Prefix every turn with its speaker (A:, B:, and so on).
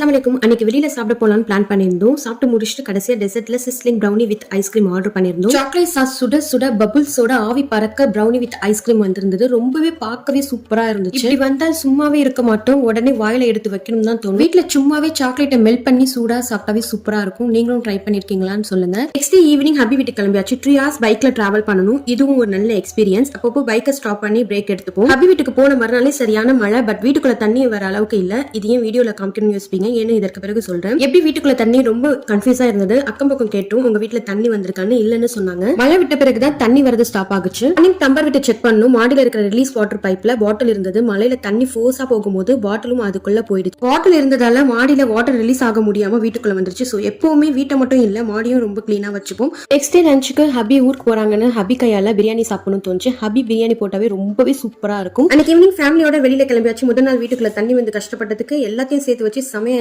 A: அஸ்ஸலாமு அலைக்கும். அன்னைக்கு வெளியில சாப்பிட போலான்னு பிளான் பண்ணியிருந்தோம். சாப்பிட்டு முடிச்சுட்டு கடைசியா டெசர்ட்ல sizzling brownie with ice cream order பண்ணியிருந்தோம். சாக்லேட் சாஸ் சுட சுட பபுள்ஸோட ஆவி பறக்க ப்ரௌனி வித் ஐஸ்கிரீம் வந்திருந்தது. ரொம்பவே பார்க்கவே சூப்பரா இருந்துச்சு. இப்படி வந்தா சும்மாவே இருக்க மாட்டோம், உடனே வாயில எடுத்து வைக்கணும் தான் தோணும். வீட்டுல சும்மாவே சாக்லேட்டை மெல்ட் பண்ணி சூடா சாப்பிட்டாவே சூப்பரா இருக்கும். நீங்களும் ட்ரை பண்ணிருக்கீங்களான்னு சொல்லுங்க. நெக்ஸ்ட் ஈவினிங் ஹபி வீட்டுக்கு கிளம்பியாச்சு. 3 hours பைக்ல டிராவல் பண்ணணும். இதுவும் ஒரு நல்ல எக்ஸ்பீரியன்ஸ். அப்பப்போ பைக்கை ஸ்டாப் பண்ணி பிரேக் எடுத்துப்போம். ஹபி வீட்டுக்கு போன மறுநாளே சரியான மழை, பட் வீட்டுக்குள்ள தண்ணி வர அளவுக்கு இல்ல. இதையும் வீடியோல காமிக்கணும்னு யோசிப்பீங்க, ஏன்னா இதற்கு பிறகு சொல்றேன். எப்படி வீட்டுக்குள்ள தண்ணி ரொம்ப கன்ஃபியூஸா இருந்தது. அக்கம் பக்கம் கேட்டோம், உங்க வீட்டுல தண்ணி வந்திருக்கான்னு. இல்லன்னு சொன்னாங்க. மழை விட்ட பிறகுதான் தண்ணி வரது ஸ்டாப் ஆகுச்சு. டம்பர் விட்டு செக் பண்ணணும். மாடியில இருக்கிற ரிலீஸ் வாட்டர் பைப்ல பாட்டில் இருந்தது. மழையில தண்ணி ஃபோர்ஸா போகும்போது பாட்டிலும் அதுக்குள்ள போயிடுச்சு. பாட்டில் இருந்ததால மாடியில வாட்டர் ரிலீஸ் ஆக முடியாம வீட்டுக்குள்ள வந்துருச்சு. சோ எப்பவுமே வீட்டை மட்டும் இல்ல, மாடியும் ரொம்ப கிளீனா வச்சுப்போம். நெக்ஸ்ட் டே லஞ்சுக்கு ஹபி ஊருக்கு போறாங்கன்னு ஹபி கையால பிரியாணி சாப்பிடணும்னு தோணுச்சு. ஹபி பிரியாணி போட்டாவே ரொம்பவே சூப்பரா இருக்கும். அன்னைக்கு ஈவினிங் ஃபேமிலியோட வெளியில கிளம்பியாச்சு. முதல் நாள் வீட்டுக்குள்ள தண்ணி வந்து கஷ்டப்பட்டதுக்கு எல்லாத்தையும் சேர்த்து வச்சு சமையல்